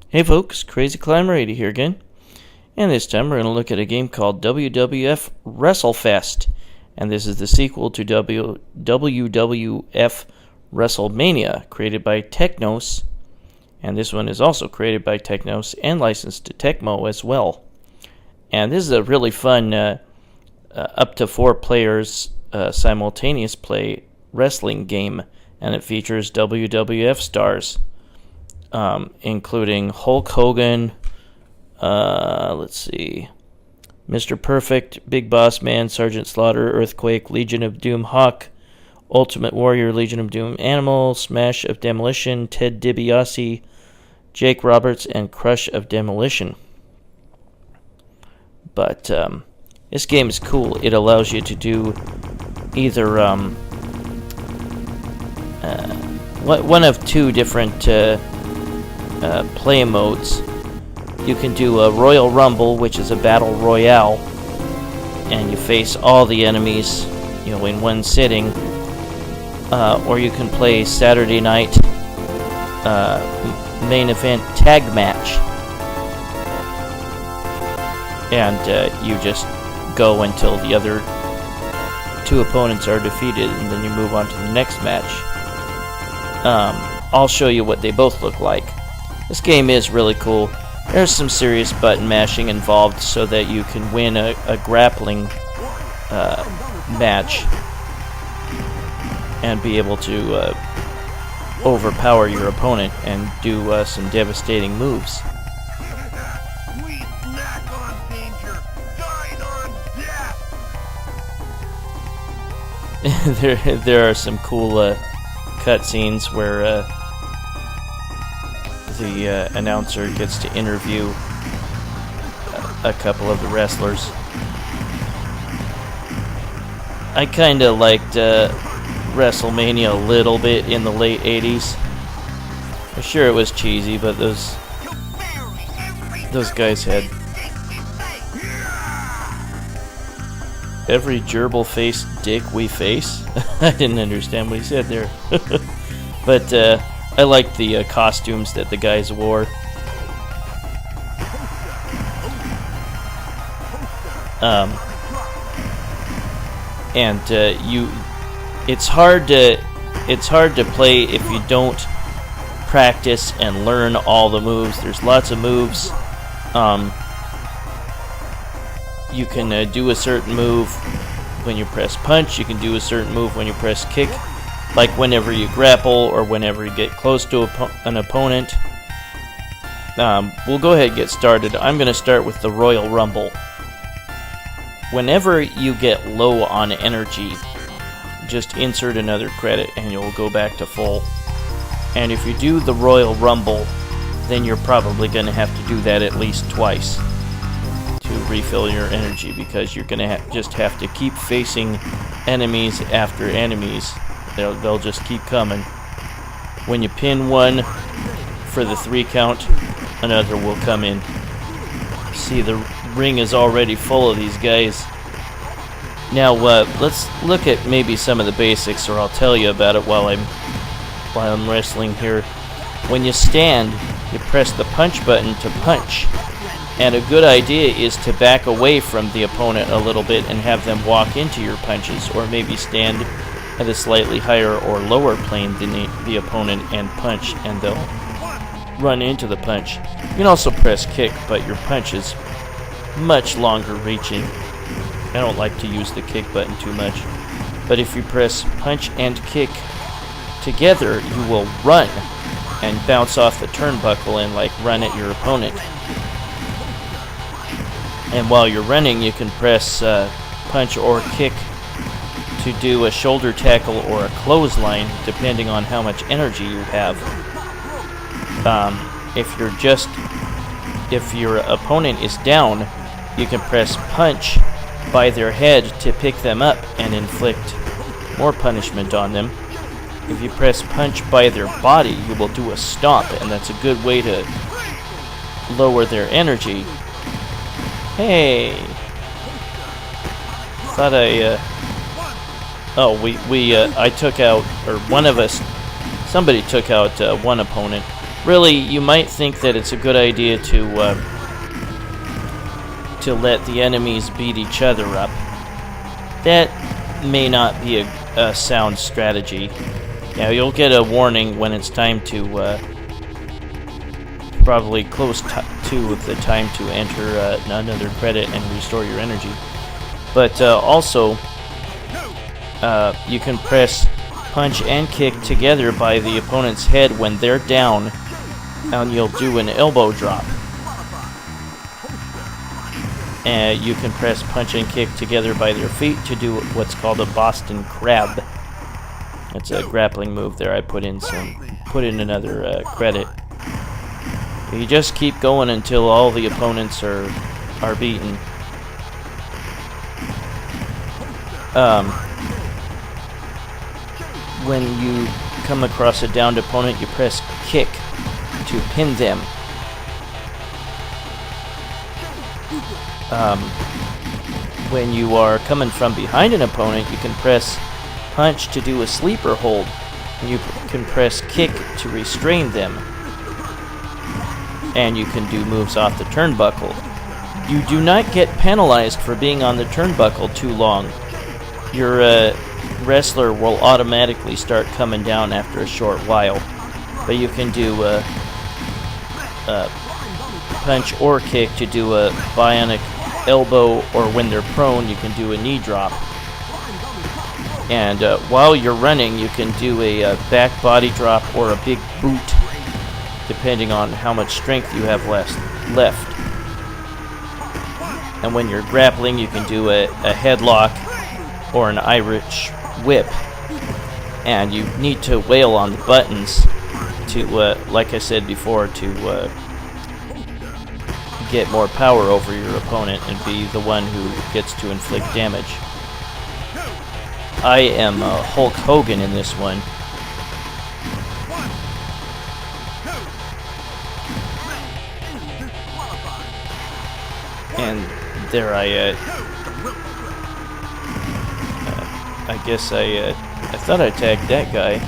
Hey folks, Crazy Climber 80 here again, and this time we're going to look at a game called WWF Wrestlefest, and this is the sequel to WWF Wrestlemania, created by Technos, and this one is also created by Technos and licensed to Tecmo as well. And this is a really fun, up to 4 players simultaneous play wrestling game, and it features WWF stars. Including Hulk Hogan, Mr. Perfect, Big Boss Man, Sergeant Slaughter, Earthquake, Legion of Doom, Hawk, Ultimate Warrior, Legion of Doom, Animal, Smash of Demolition, Ted Dibiase, Jake Roberts, and Crush of Demolition. But this game is cool. It allows you to do either one of 2 different play modes. You can do a Royal Rumble, which is a battle royale, and you face all the enemies, in one sitting. Or you can play Saturday Night main event tag match, and you just go until the other 2 opponents are defeated, and then you move on to the next match. I'll show you what they both look like. This game is really cool. There's some serious button mashing involved so that you can win a grappling match and be able to overpower your opponent and do some devastating moves. There are some cool cutscenes where the announcer gets to interview a couple of the wrestlers. I kind of liked WrestleMania a little bit in the late 80s. I'm sure it was cheesy, but those guys had every gerbil-faced dick we face. I didn't understand what he said there. But I liked the costumes that the guys wore. It's hard to play if you don't practice and learn all the moves. There's lots of moves. You can do a certain move when you press punch. You can do a certain move when you press kick. Like whenever you grapple or whenever you get close to an opponent. We'll go ahead and get started. I'm going to start with the Royal Rumble. Whenever you get low on energy, just insert another credit and you'll go back to full. And if you do the Royal Rumble, then you're probably going to have to do that at least twice to refill your energy, because you're going to just have to keep facing enemies after enemies. They'll just keep coming. When you pin one for the 3 count, another will come in. See, the ring is already full of these guys. Now, let's look at maybe some of the basics, or I'll tell you about it while I'm wrestling here. When you stand, you press the punch button to punch. And a good idea is to back away from the opponent a little bit and have them walk into your punches, or maybe stand at a slightly higher or lower plane than the opponent and punch, and they'll run into the punch. You can also press kick, but your punch is much longer reaching. I don't like to use the kick button too much. But if you press punch and kick together, you will run and bounce off the turnbuckle and run at your opponent. And while you're running, you can press punch or kick to do a shoulder tackle or a clothesline, depending on how much energy you have. If your opponent is down, you can press punch by their head to pick them up and inflict more punishment on them. If you press punch by their body, you will do a stomp, and that's a good way to lower their energy. Hey! Thought I took out, or one of us, somebody took out one opponent. Really, you might think that it's a good idea to let the enemies beat each other up. That may not be a sound strategy. Now, you'll get a warning when it's time to, probably close to the time to enter another credit and restore your energy. But also, you can press punch and kick together by the opponent's head when they're down, and you'll do an elbow drop. And you can press punch and kick together by their feet to do what's called a Boston Crab. That's a grappling move there. I put in another credit. You just keep going until all the opponents are beaten. When you come across a downed opponent, you press kick to pin them. When you are coming from behind an opponent, you can press punch to do a sleeper hold. And you can press kick to restrain them. And you can do moves off the turnbuckle. You do not get penalized for being on the turnbuckle too long. Your wrestler will automatically start coming down after a short while. But you can do punch or kick to do a bionic elbow, or when they're prone, you can do a knee drop. And while you're running, you can do a back body drop or a big boot, depending on how much strength you have left. And when you're grappling, you can do a headlock or an Irish whip. And you need to wail on the buttons to, like I said before, to get more power over your opponent and be the one who gets to inflict damage. I am Hulk Hogan in this one. And there I guess I thought I tagged that guy.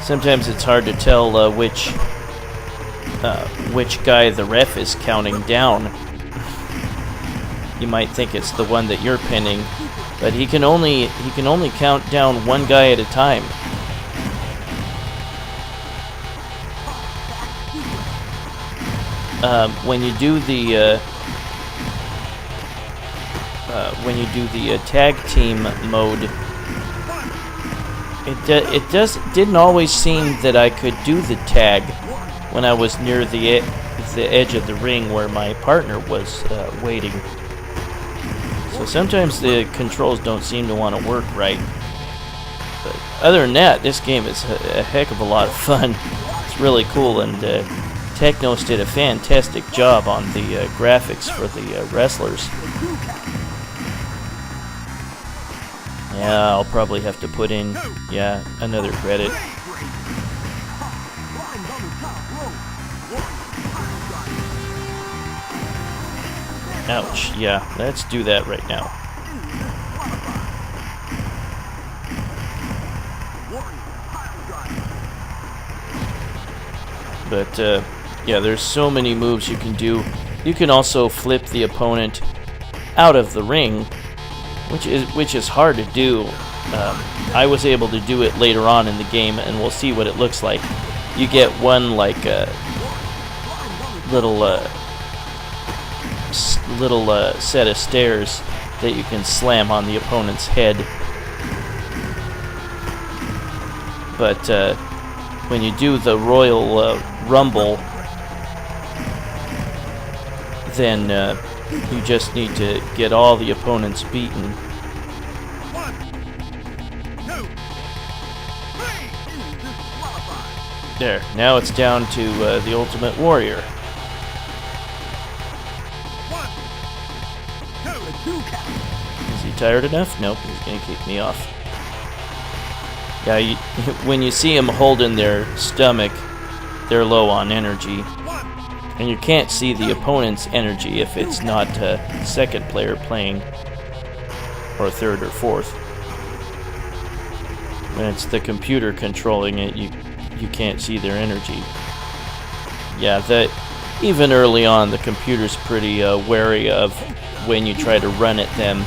Sometimes it's hard to tell which guy the ref is counting down. You might think it's the one that you're pinning, but he can only count down one guy at a time. When you do the tag team mode, it didn't always seem that I could do the tag when I was near the edge of the ring where my partner was waiting. So sometimes the controls don't seem to want to work right. But other than that, this game is a heck of a lot of fun. It's really cool, and Technos did a fantastic job on the graphics for the wrestlers. Yeah, I'll probably have to put in, another credit. Ouch, yeah, let's do that right now. But, there's so many moves you can do. You can also flip the opponent out of the ring, which is hard to do. I was able to do it later on in the game, and we'll see what it looks like. You get one, like, little set of stairs that you can slam on the opponent's head. But when you do the Royal Rumble, then you just need to get all the opponents beaten. There, now it's down to the Ultimate Warrior. Is he tired enough? Nope, he's gonna kick me off. Yeah, when you see him holding their stomach, they're low on energy. And you can't see the opponent's energy if it's not a second player playing, or third or fourth. When it's the computer controlling it, you can't see their energy. Yeah, even early on, the computer's pretty wary of when you try to run at them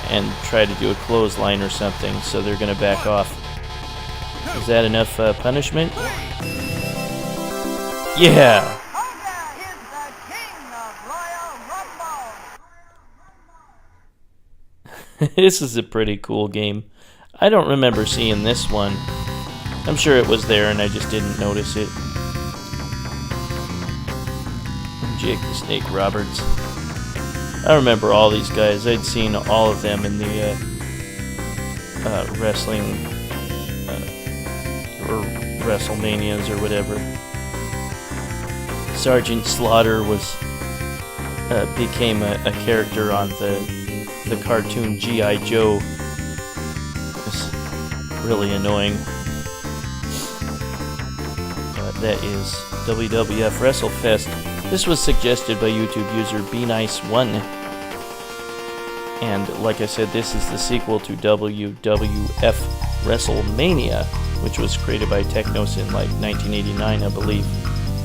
and try to do a clothesline or something, so they're going to back off. Is that enough punishment? Yeah! This is a pretty cool game. I don't remember seeing this one. I'm sure it was there and I just didn't notice it. Jake the Snake Roberts. I remember all these guys. I'd seen all of them in the wrestling or Wrestlemanias or whatever. Sergeant Slaughter became a character on the cartoon G.I. Joe. It's really annoying. That is WWF Wrestlefest. This was suggested by YouTube user BeNice1. And like I said, this is the sequel to WWF Wrestlemania, which was created by Technos in like 1989, I believe.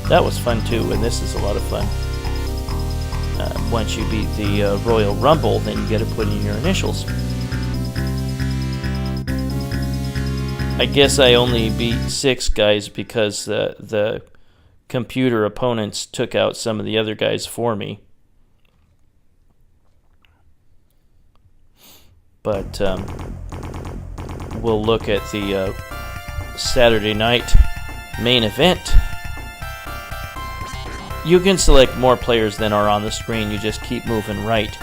That was fun too, and this is a lot of fun. Once you beat the Royal Rumble, then you get to put in your initials. I guess I only beat 6 guys because the computer opponents took out some of the other guys for me. But we'll look at the Saturday night main event. You can select more players than are on the screen, you just keep moving right.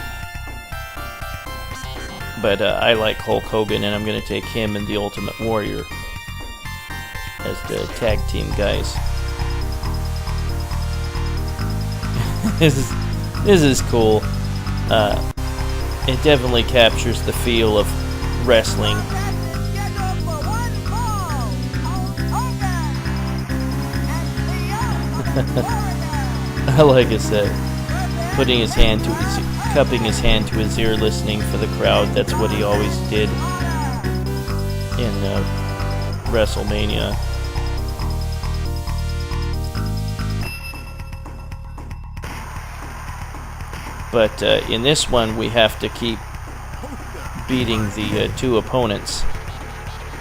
But I like Hulk Hogan, and I'm going to take him and the Ultimate Warrior as the tag team guys. This is cool. It definitely captures the feel of wrestling. Like I said, cupping his hand to his ear, listening for the crowd. That's what he always did in WrestleMania. But in this one, we have to keep beating the 2 opponents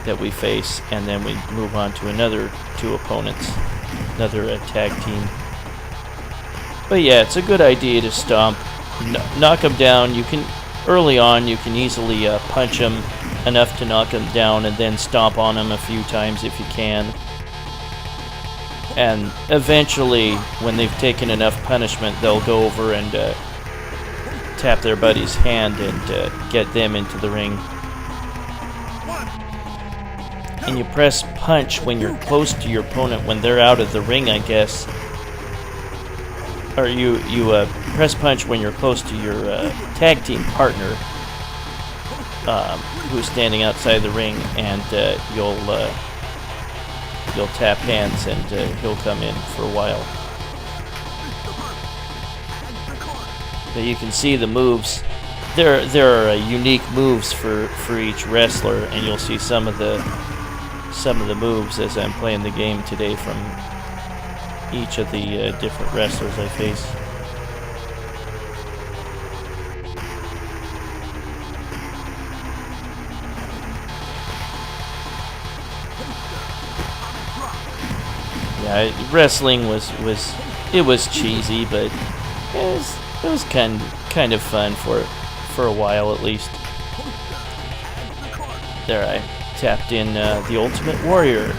that we face, and then we move on to another 2 opponents, another tag team. But yeah, it's a good idea to stomp, knock them down. Early on, you can easily punch them enough to knock them down, and then stomp on them a few times if you can. And eventually, when they've taken enough punishment, they'll go over and tap their buddy's hand and get them into the ring. And you press punch when you're close to your opponent when they're out of the ring, I guess. Or you press punch when you're close to your tag team partner who's standing outside the ring, and you'll tap hands and he'll come in for a while. But you can see the moves. There are unique moves for each wrestler, and you'll see some of the moves as I'm playing the game today from each of the different wrestlers I face. Yeah, wrestling was cheesy, but it was kind of fun for a while at least. There, I tapped in the Ultimate Warrior.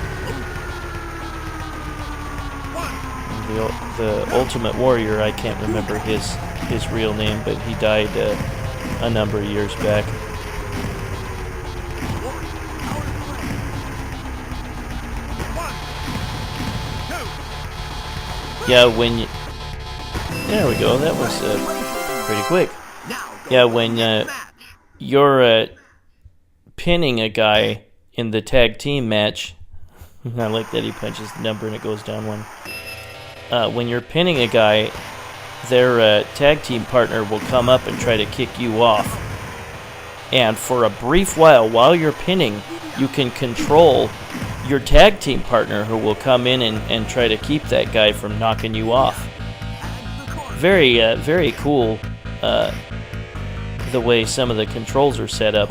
The Ultimate Warrior, I can't remember his real name, but he died a number of years back. Yeah, there we go, that was pretty quick. Yeah, when you're pinning a guy in the tag team match, I like that he punches the number and it goes down 1. When you're pinning a guy, their tag team partner will come up and try to kick you off. And for a brief while you're pinning, you can control your tag team partner who will come in and try to keep that guy from knocking you off. Very cool the way some of the controls are set up.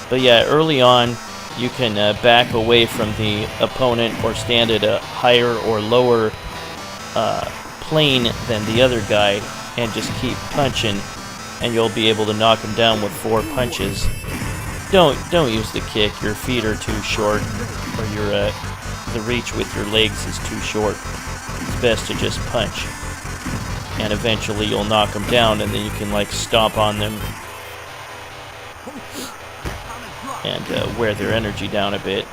But yeah, early on, you can back away from the opponent or stand at a higher or lower plane than the other guy and just keep punching, and you'll be able to knock him down with 4 punches. Don't use the kick. Your feet are too short, or the reach with your legs is too short. It's best to just punch, and eventually you'll knock them down, and then you can like stomp on them and wear their energy down a bit.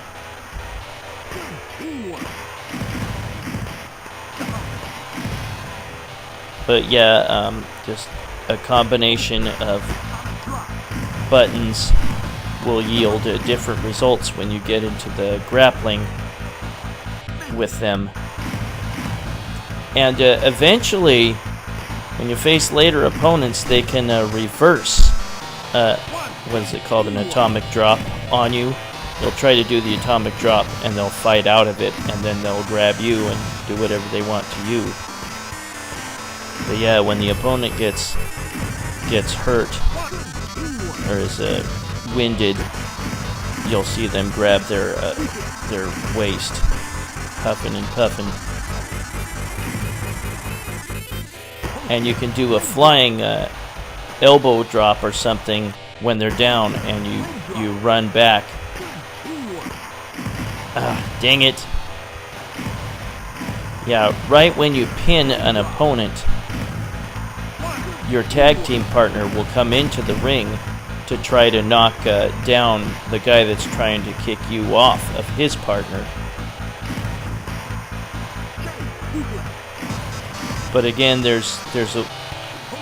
But yeah, just a combination of buttons will yield different results when you get into the grappling with them. And eventually, when you face later opponents, they can reverse, what is it called, an atomic drop on you. They'll try to do the atomic drop and they'll fight out of it, and then they'll grab you and do whatever they want to you. But yeah, when the opponent gets hurt or is winded, you'll see them grab their waist, huffing and puffing. And you can do a flying elbow drop or something when they're down, and you run back. Ah, dang it. Yeah, right when you pin an opponent, your tag team partner will come into the ring to try to knock down the guy that's trying to kick you off of his partner. But again,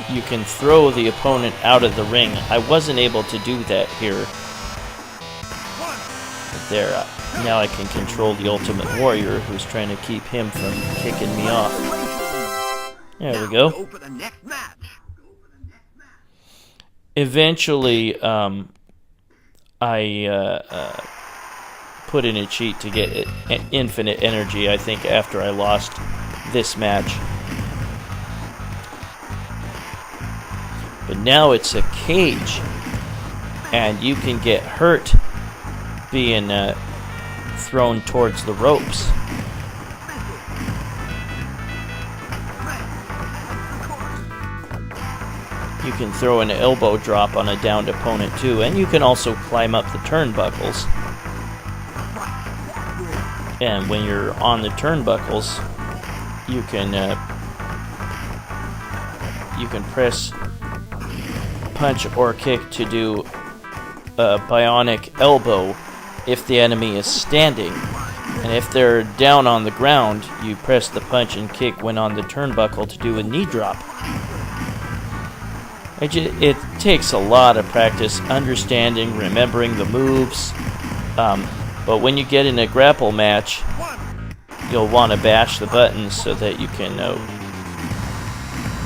you can throw the opponent out of the ring. I wasn't able to do that here. But there, now I can control the Ultimate Warrior, who's trying to keep him from kicking me off. There we go. Eventually, I put in a cheat to get infinite energy, I think, after I lost this match. But now it's a cage, and you can get hurt being thrown towards the ropes. You can throw an elbow drop on a downed opponent too, and you can also climb up the turnbuckles. And when you're on the turnbuckles, you can press punch or kick to do a bionic elbow if the enemy is standing. And if they're down on the ground, you press the punch and kick when on the turnbuckle to do a knee drop. It takes a lot of practice, understanding, remembering the moves. But when you get in a grapple match, you'll want to bash the buttons so that you can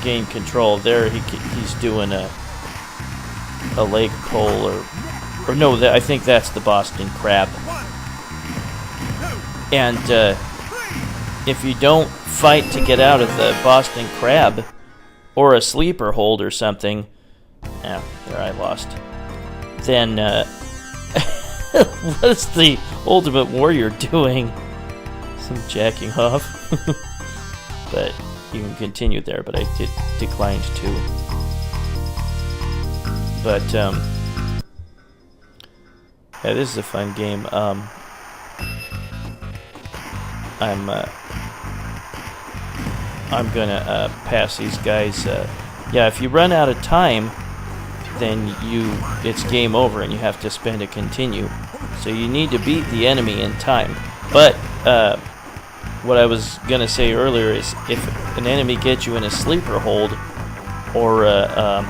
gain control. There, he's doing a leg pull, or no, I think that's the Boston Crab. And if you don't fight to get out of the Boston Crab, or a sleeper hold or something, yeah, there I lost, then what's the Ultimate Warrior doing? Some jacking off. But you can continue there, but I declined to. But yeah, this is a fun game. I'm gonna pass these guys. Yeah, if you run out of time, then it's game over and you have to spend a continue. So you need to beat the enemy in time. But what I was gonna say earlier is, if an enemy gets you in a sleeper hold or a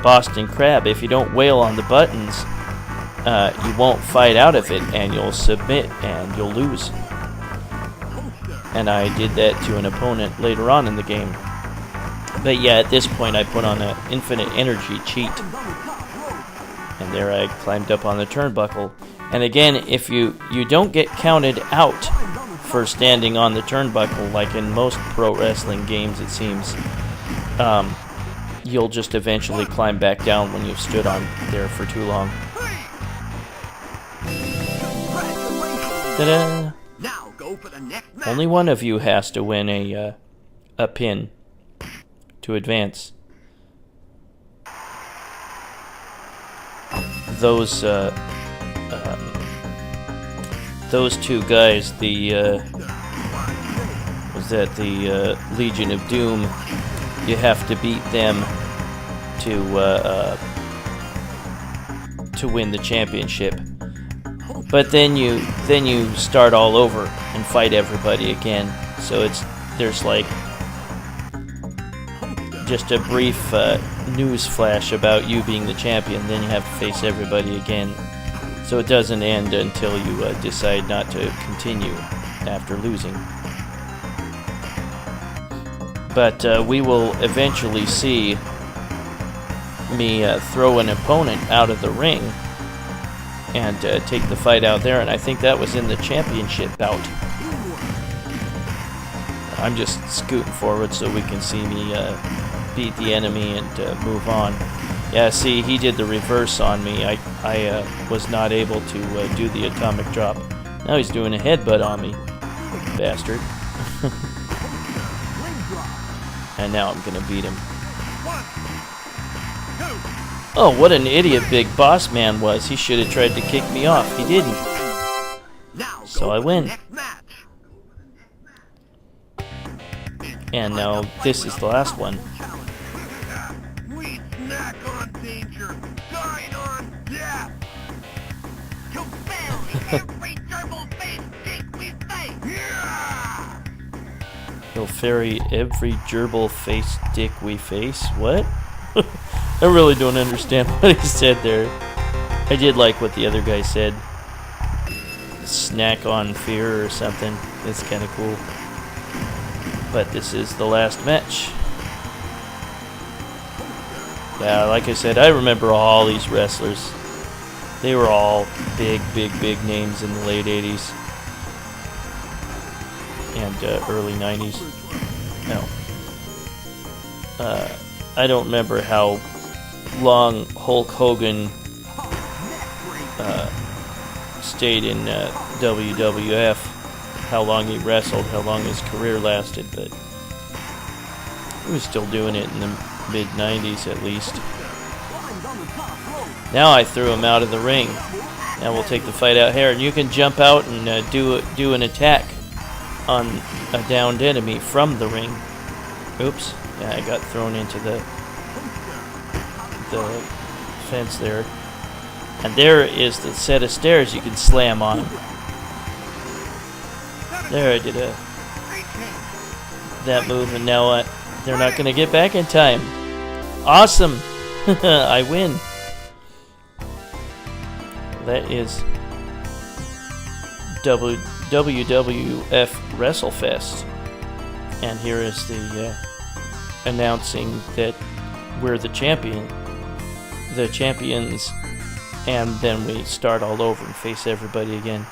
Boston Crab, if you don't wail on the buttons, you won't fight out of it, and you'll submit and you'll lose. And I did that to an opponent later on in the game. But yeah, at this point I put on an infinite energy cheat. And there I climbed up on the turnbuckle. And again, if you don't get counted out for standing on the turnbuckle, like in most pro wrestling games it seems, you'll just eventually climb back down when you've stood on there for too long. Ta-da! Now go for the next match. Only one of you has to win a pin to advance. Those two guys, the Legion of Doom, you have to beat them to win the championship. But then you start all over and fight everybody again. So there's like just a brief news flash about you being the champion. Then you have to face everybody again. So it doesn't end until you decide not to continue after losing. But we will eventually see me throw an opponent out of the ring and take the fight out there, and I think that was in the championship bout. I'm just scooting forward so we can see me beat the enemy and move on. Yeah, see, he did the reverse on me. I was not able to do the atomic drop. Now he's doing a headbutt on me, bastard. And now I'm gonna beat him. Oh, what an idiot Big Boss Man was. He should have tried to kick me off. He didn't. So I win. And now this is the last one. He'll ferry every gerbil face dick we face. What? I really don't understand what he said there. I did like what the other guy said. Snack on fear or something. It's kind of cool. But this is the last match. Yeah, like I said, I remember all these wrestlers. They were all big names in the late 80s. And early 90s. No. I don't remember how long Hulk Hogan stayed in WWF, how long he wrestled, how long his career lasted, but he was still doing it in the mid-90s at least. Now I threw him out of the ring. Now we'll take the fight out here, and you can jump out and do an attack on a downed enemy from the ring. Oops. Yeah, I got thrown into the fence there. And there is the set of stairs you can slam on them. There, I did that move, and now they're not going to get back in time. Awesome! I win. That is WWF Wrestlefest. And here is the announcing that we're the champions, and then we start all over and face everybody again.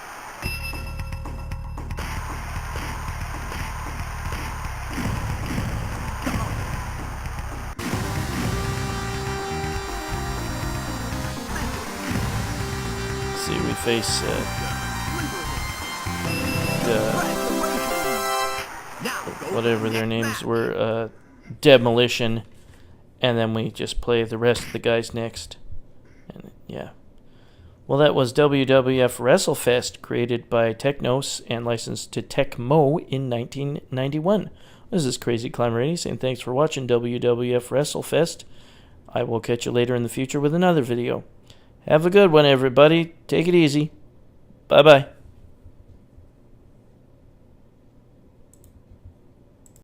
See, we face whatever their names were, Demolition, and then we just play the rest of the guys next. And yeah. Well, that was WWF Wrestlefest, created by Technos and licensed to Tecmo in 1991. This is Crazy Climber 80 saying thanks for watching WWF Wrestlefest. I will catch you later in the future with another video. Have a good one, everybody. Take it easy. Bye-bye.